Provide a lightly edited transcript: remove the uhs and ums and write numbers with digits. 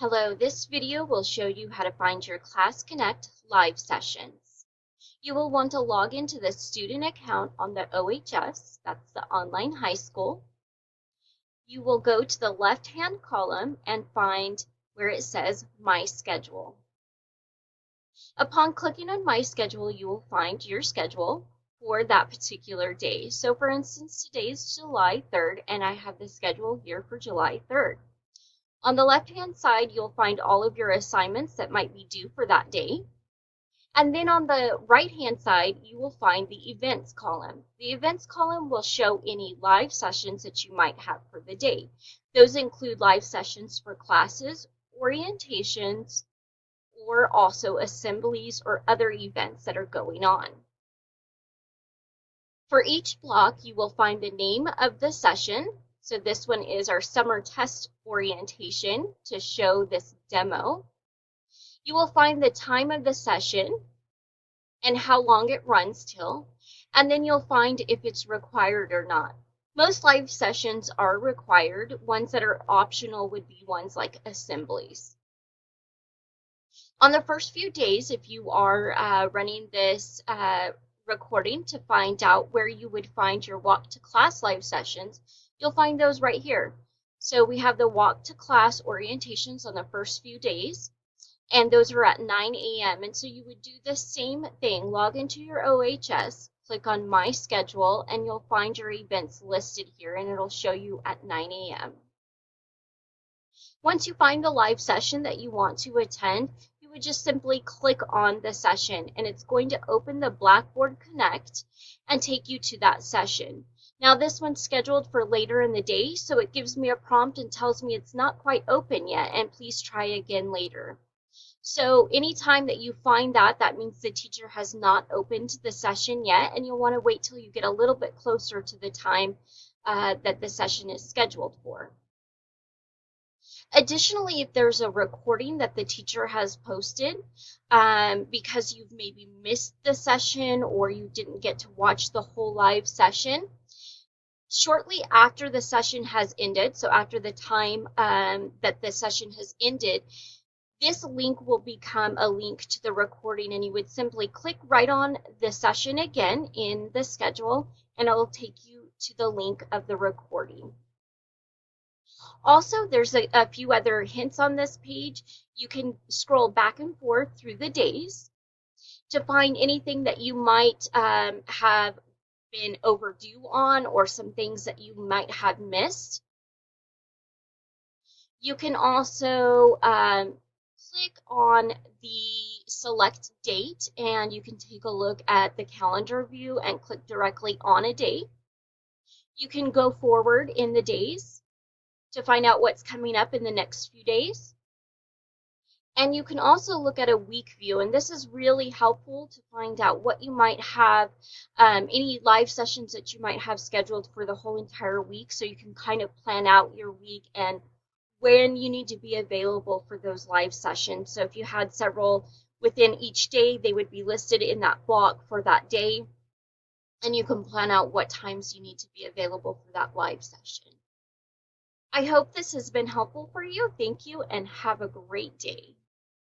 Hello, this video will show you how to find your Class Connect live sessions. You will want to log into the student account on the OHS, that's the online high school. You will go to the left-hand column and find where it says My Schedule. Upon clicking on My Schedule, you will find your schedule for that particular day. So for instance, today is July 3rd, and I have the schedule here for July 3rd. On the left-hand side, you'll find all of your assignments that might be due for that day. And then on the right-hand side, you will find the events column. The events column will show any live sessions that you might have for the day. Those include live sessions for classes, orientations, or also assemblies or other events that are going on. For each block, you will find the name of the session. So this one is our summer test orientation to show this demo. You will find the time of the session and how long it runs till, and then you'll find if it's required or not. Most live sessions are required. Ones that are optional would be ones like assemblies. On the first few days, if you are running this recording to find out where you would find your walk to class live sessions, you'll find those right here. So we have the walk to class orientations on the first few days, and those are at 9 a.m. And so you would do the same thing, log into your OHS, click on My Schedule, and you'll find your events listed here, and it'll show you at 9 a.m. Once you find the live session that you want to attend, you would just simply click on the session, and it's going to open the Blackboard Connect and take you to that session. Now this one's scheduled for later in the day, so it gives me a prompt and tells me it's not quite open yet, and please try again later. So anytime that you find that, that means the teacher has not opened the session yet, and you'll want to wait till you get a little bit closer to the time that the session is scheduled for. Additionally, if there's a recording that the teacher has posted because you've maybe missed the session or you didn't get to watch the whole live session, shortly after the session has ended, so after the time that the session has ended, this link will become a link to the recording, and you would simply click right on the session again in the schedule, and it will take you to the link of the recording. Also, there's a few other hints on this page. You can scroll back and forth through the days to find anything that you might have been overdue on, or some things that you might have missed. You can also click on the select date, and you can take a look at the calendar view and click directly on a date. You can go forward in the days to find out what's coming up in the next few days. And you can also look at a week view, and this is really helpful to find out what you might have, any live sessions that you might have scheduled for the whole entire week, so you can kind of plan out your week and when you need to be available for those live sessions. So if you had several within each day, they would be listed in that block for that day, and you can plan out what times you need to be available for that live session. I hope this has been helpful for you. Thank you, and have a great day.